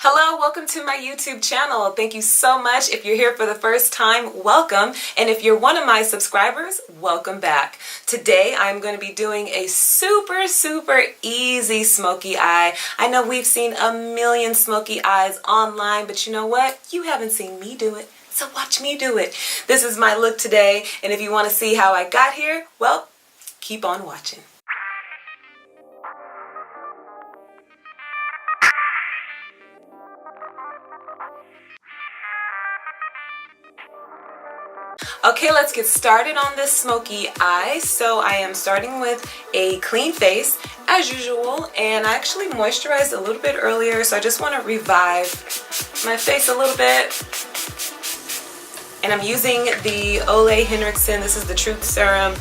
Hello, welcome to my YouTube channel. Thank you so much. If you're here for the first time, welcome. And if you're one of my subscribers, welcome back. Today, I'm going to be doing a super easy smoky eye. I know we've seen a million smoky eyes online, but you know what? You haven't seen me do it. So watch me do it. This is my look today. And if you want to see how I got here, well, keep on watching. Okay, let's get started on this smoky eye. So I am starting with a clean face as usual, and I actually moisturized a little bit earlier, so I just want to revive my face a little bit. And I'm using the Ole Henriksen, this is the Truth Serum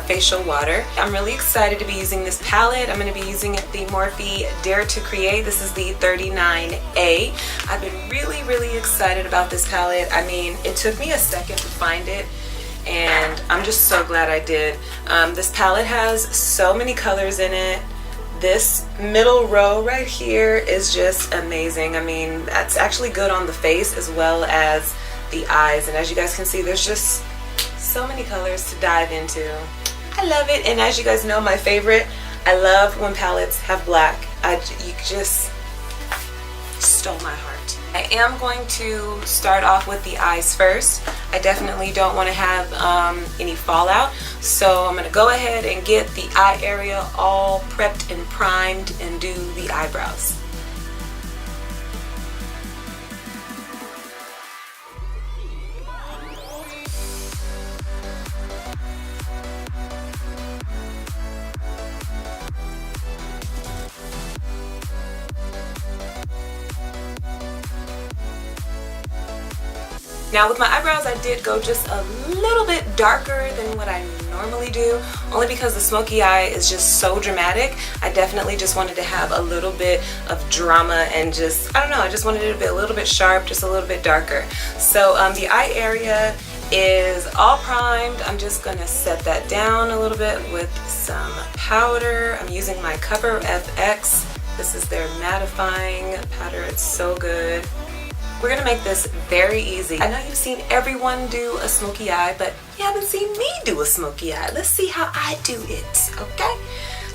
facial water. I'm really excited to be using this palette. I'm going to be using the Morphe Dare to Create. This is the 39A. I've been really excited about this palette. I mean, it took me a second to find it, and I'm just so glad I did. This palette has so many colors in it. This middle row right here is just amazing. I mean, that's actually good on the face as well as the eyes, and as you guys can see, there's just so many colors to dive into. I love it, and as you guys know, my favorite, I love when palettes have black. You just stole my heart. I am going to start off with the eyes first. I definitely don't want to have any fallout, so I'm going to go ahead and get the eye area all prepped and primed and do the eyebrows. Now with my eyebrows, I did go just a little bit darker than what I normally do, only because the smoky eye is just so dramatic. I definitely just wanted to have a little bit of drama and just, I don't know, I just wanted it to be a little bit sharp, just a little bit darker. So the eye area is all primed. I'm just going to set that down a little bit with some powder. I'm using my Cover FX. This is their mattifying powder. It's so good. We're going to make this very easy. I know you've seen everyone do a smoky eye, but you haven't seen me do a smoky eye. Let's see how I do it, okay?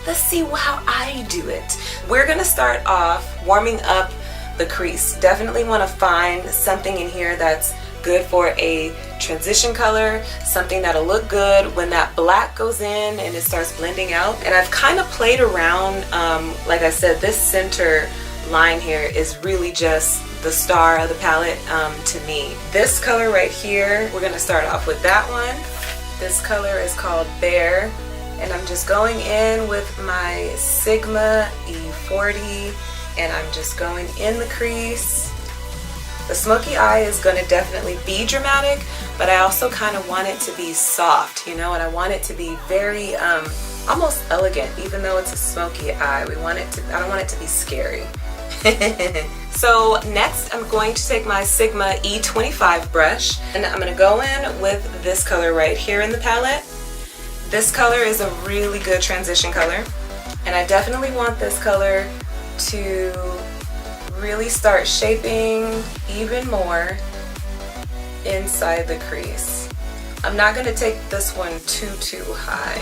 Let's see how I do it. We're going to start off warming up the crease. Definitely want to find something in here that's good for a transition color, something that'll look good when that black goes in and it starts blending out. And I've kind of played around, like I said, this center line here is really just the star of the palette to me. This color right here, we're going to start off with that one. This color is called Bear, and I'm just going in with my Sigma E40, and I'm just going in the crease. The smoky eye is going to definitely be dramatic, but I also kind of want it to be soft, you know, and I want it to be very almost elegant, even though it's a smoky eye. I don't want it to be scary. So next I'm going to take my Sigma E25 brush, and I'm going to go in with this color right here in the palette. This color is a really good transition color, and I definitely want this color to really start shaping even more inside the crease. I'm not going to take this one too high.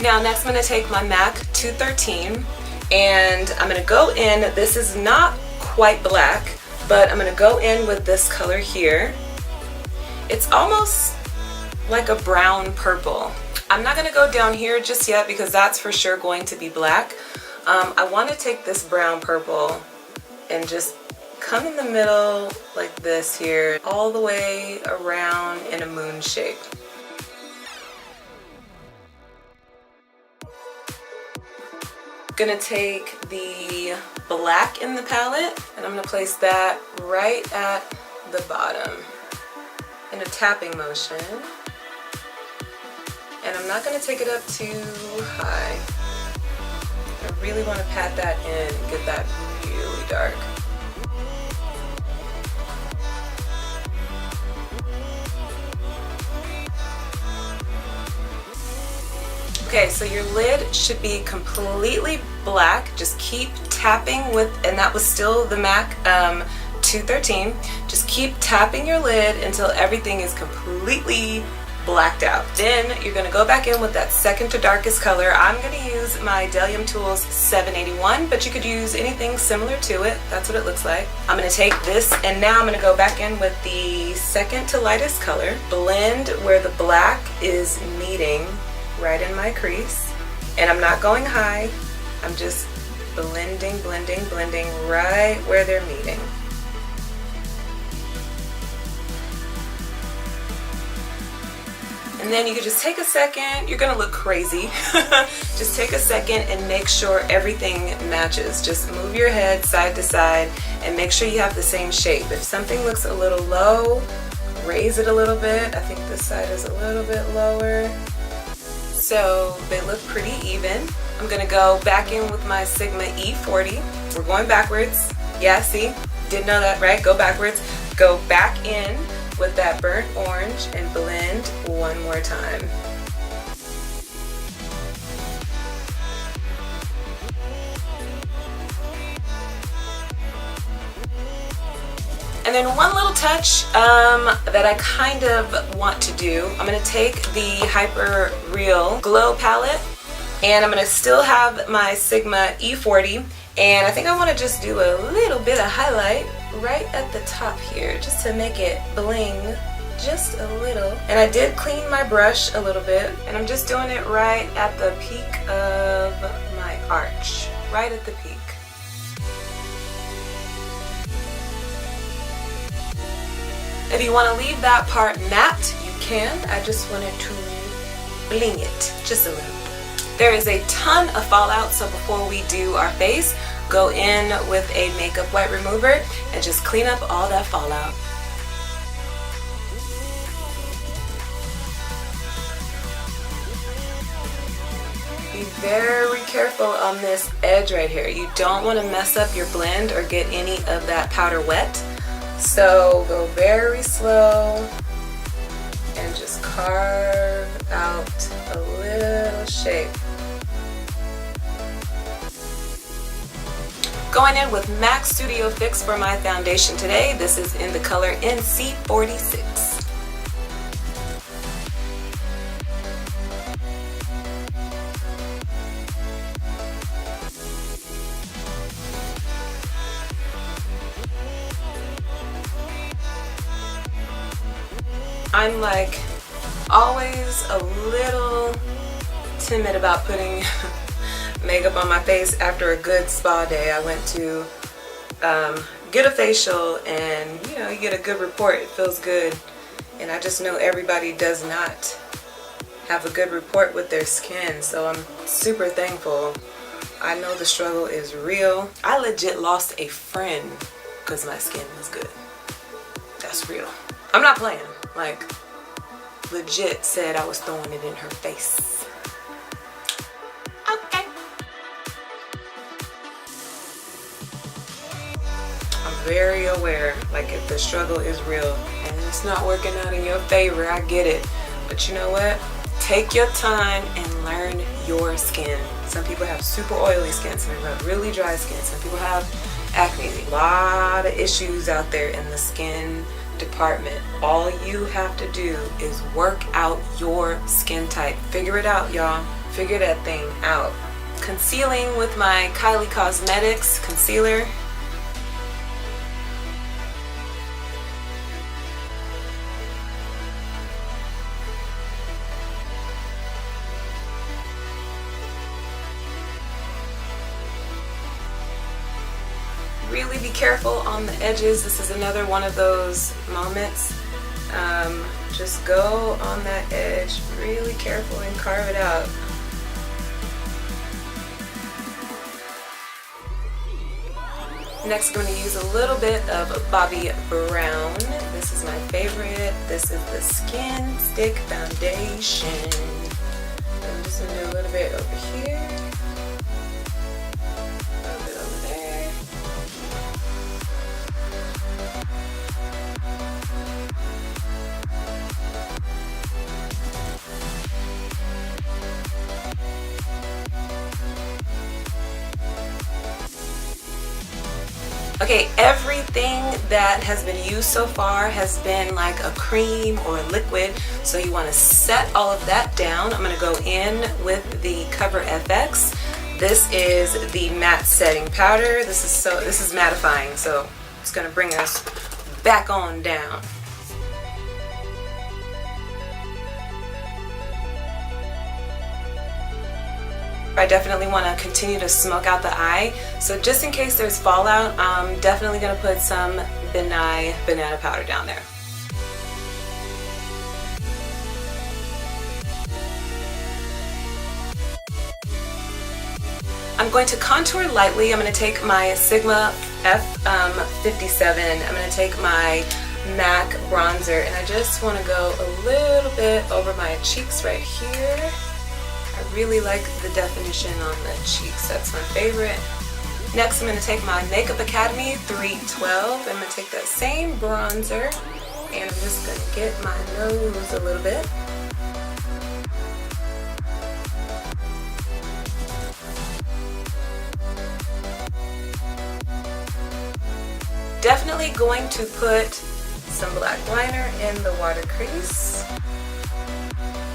Now next I'm going to take my MAC 213, and I'm going to go in, this is not quite black, but I'm going to go in with this color here. It's almost like a brown purple. I'm not going to go down here just yet because that's for sure going to be black. I want to take this brown purple and just come in the middle like this here, all the way around in a moon shape. Gonna take the black in the palette, and I'm gonna place that right at the bottom in a tapping motion, and I'm not gonna take it up too high. I really want to pat that in and get that really dark. Okay, so your lid should be completely black. Just keep tapping with, and that was still the MAC 213. Just keep tapping your lid until everything is completely blacked out. Then you're gonna go back in with that second to darkest color. I'm gonna use my Delium Tools 781, but you could use anything similar to it. That's what it looks like. I'm gonna take this, and now I'm gonna go back in with the second to lightest color, blend where the black is meeting right in my crease, and I'm not going high. I'm just blending, blending, blending right where they're meeting. And then you can just take a second. You're gonna look crazy. Just take a second and make sure everything matches. Just move your head side to side and make sure you have the same shape. If something looks a little low, raise it a little bit. I think this side is a little bit lower. So they look pretty even. I'm gonna go back in with my Sigma E40. We're going backwards. Yeah, see? Didn't know that, right? Go backwards. Go back in with that burnt orange and blend one more time. And then one little touch that I kind of want to do, I'm gonna take the Hyper Real Glow palette, and I'm gonna still have my Sigma E40, and I think I wanna just do a little bit of highlight right at the top here, just to make it bling just a little. And I did clean my brush a little bit, and I'm just doing it right at the peak of my arch, right at the peak. If you want to leave that part matte, you can. I just wanted to bling it just a little. There is a ton of fallout, so before we do our face, go in with a makeup white remover and just clean up all that fallout. Be very careful on this edge right here. You don't want to mess up your blend or get any of that powder wet. So go very slow and just carve out a little shape. Going in with MAC Studio Fix for my foundation today. This is in the color NC46. I'm like always a little timid about putting makeup on my face after a good spa day. I went to get a facial, and you know, you get a good report. It feels good, and I just know everybody does not have a good report with their skin, so I'm super thankful. I know the struggle is real. I legit lost a friend because my skin was good. That's real. I'm not playing. Like, legit said I was throwing it in her face. Okay. I'm very aware, like, if the struggle is real and it's not working out in your favor, I get it. But you know what? Take your time and learn your skin. Some people have super oily skin, some people have really dry skin, some people have acne. A lot of issues out there in the skin department. All you have to do is work out your skin type. Figure it out, y'all. Figure that thing out. Concealing with my Kylie Cosmetics concealer. Really be careful on the edges. This is another one of those moments. Just go on that edge really careful and carve it out. Next, I'm going to use a little bit of Bobbi Brown. This is my favorite. This is the Skin Stick Foundation. I'm just going to do a little bit over here. Okay, everything that has been used so far has been like a cream or a liquid, so you want to set all of that down. I'm going to go in with the Cover FX. This is the matte setting powder. This is mattifying, so it's going to bring us back on down. I definitely want to continue to smoke out the eye, so just in case there's fallout, I'm definitely going to put some Benai banana powder down there. I'm going to contour lightly. I'm going to take my Sigma F57. I'm going to take my MAC bronzer, and I just want to go a little bit over my cheeks right here. I really like the definition on the cheeks. That's my favorite. Next, I'm going to take my Makeup Academy 312. I'm going to take that same bronzer, and I'm just going to get my nose a little bit. Definitely going to put some black liner in the water crease.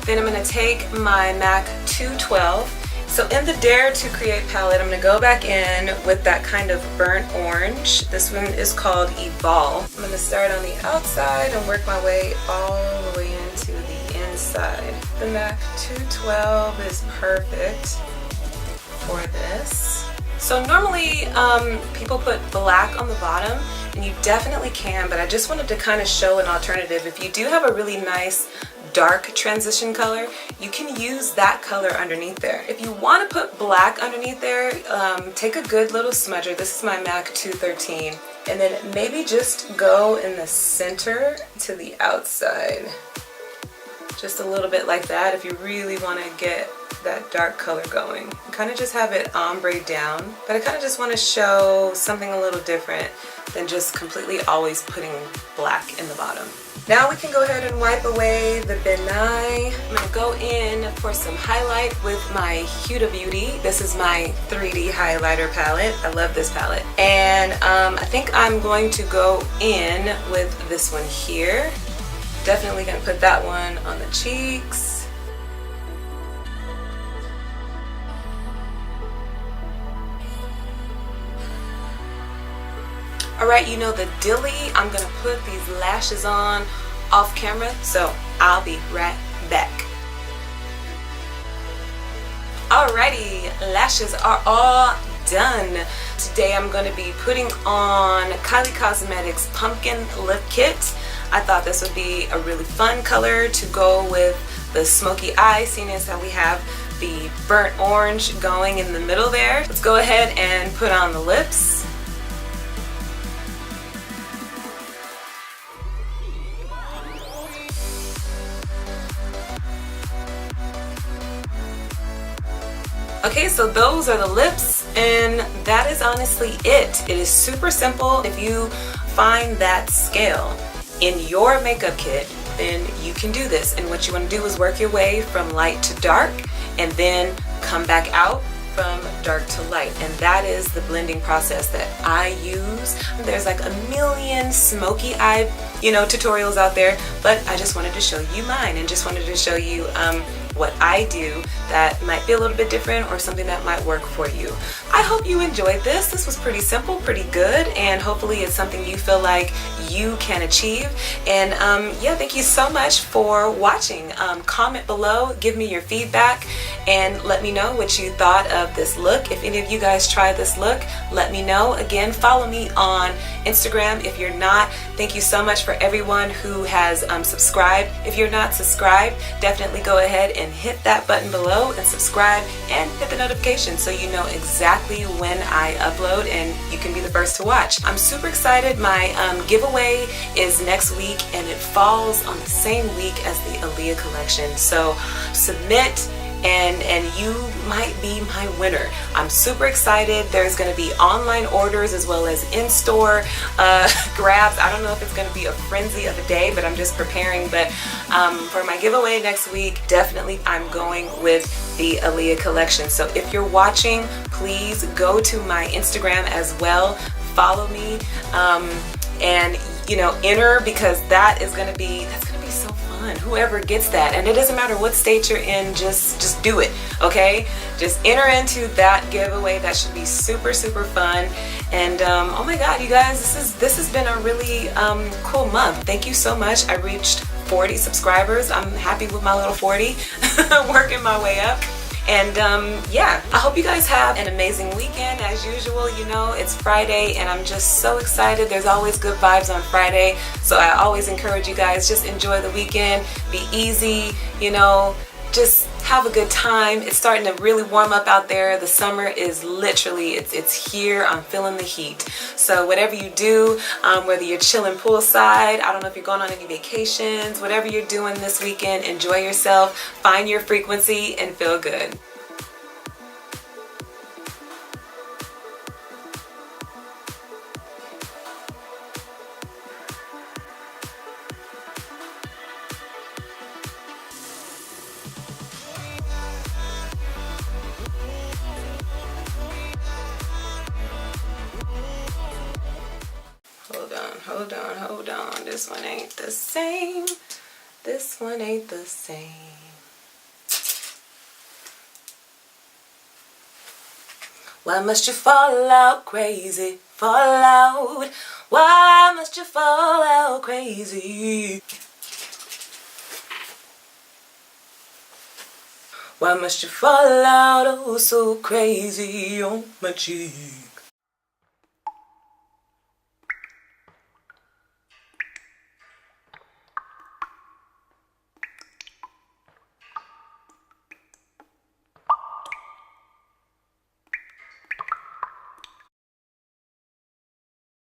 Then I'm going to take my MAC 212. So in the Dare to Create palette, I'm going to go back in with that kind of burnt orange. This one is called Evolve. I'm going to start on the outside and work my way all the way into the inside. The MAC 212 is perfect for this. So normally people put black on the bottom, and you definitely can, but I just wanted to kind of show an alternative. If you do have a really nice dark transition color, you can use that color underneath there. If you want to put black underneath there, take a good little smudger. This is my MAC 213, and then maybe just go in the center to the outside, just a little bit like that. If you really want to get that dark color going, kind of just have it ombre down, but I kind of just want to show something a little different than just completely always putting black in the bottom. Now we can go ahead and wipe away the Benai. I'm going to go in for some highlight with my Huda Beauty. This is my 3D highlighter palette. I love this palette. And I think I'm going to go in with this one here. Definitely going to put that one on the cheeks. Alright, you know the dilly, I'm going to put these lashes on off camera, so I'll be right back. Alrighty, lashes are all done. Today I'm going to be putting on Kylie Cosmetics Pumpkin Lip Kit. I thought this would be a really fun color to go with the Smokey Eye, seeing as how we have the burnt orange going in the middle there. Let's go ahead and put on the lips. Okay, so those are the lips, and that is honestly it. It is super simple. If you find that scale in your makeup kit, then you can do this. And what you want to do is work your way from light to dark, and then come back out from dark to light. And that is the blending process that I use. There's like a million Smokey Eye, tutorials out there, but I just wanted to show you mine, and just wanted to show you what I do that might be a little bit different, or something that might work for you. I hope you enjoyed this. This was pretty simple, pretty good, and hopefully it's something you feel like you can achieve. And yeah, thank you so much for watching. Comment below, give me your feedback, and let me know what you thought of this look. If any of you guys try this look, let me know. Again, follow me on Instagram if you're not. Thank you so much for everyone who has subscribed. If you're not subscribed, definitely go ahead and hit that button below and subscribe, and hit the notification so you know exactly when I upload and you can be the first to watch. I'm super excited. My giveaway is next week, and it falls on the same week as the Aaliyah collection. So submit, and you might be my winner. I'm super excited. There's going to be online orders as well as in-store grabs. I don't know if it's going to be a frenzy of a day, but I'm just preparing. But for my giveaway next week, definitely I'm going with the Aaliyah collection. So if you're watching, please go to my Instagram as well. follow me, and you know, enter, because that's gonna be so fun. Whoever gets that, and it doesn't matter what state you're in, just do it, okay? Just enter into that giveaway. That should be super fun. And oh my god, you guys, this has been a really cool month. Thank you so much. I reached 40 subscribers. I'm happy with my little 40. Working my way up. And yeah, I hope you guys have an amazing weekend. As usual, you know, it's Friday and I'm just so excited. There's always good vibes on Friday, so I always encourage you guys, just enjoy the weekend, be easy, you know, just have a good time. It's starting to really warm up out there. The summer is literally, it's here. I'm feeling the heat. So whatever you do, whether you're chilling poolside, I don't know if you're going on any vacations, whatever you're doing this weekend, enjoy yourself, find your frequency, and feel good. Hold on. This one ain't the same. This one ain't the same. Why must you fall out crazy? Fall out. Why must you fall out crazy? Why must you fall out oh so crazy on my cheek?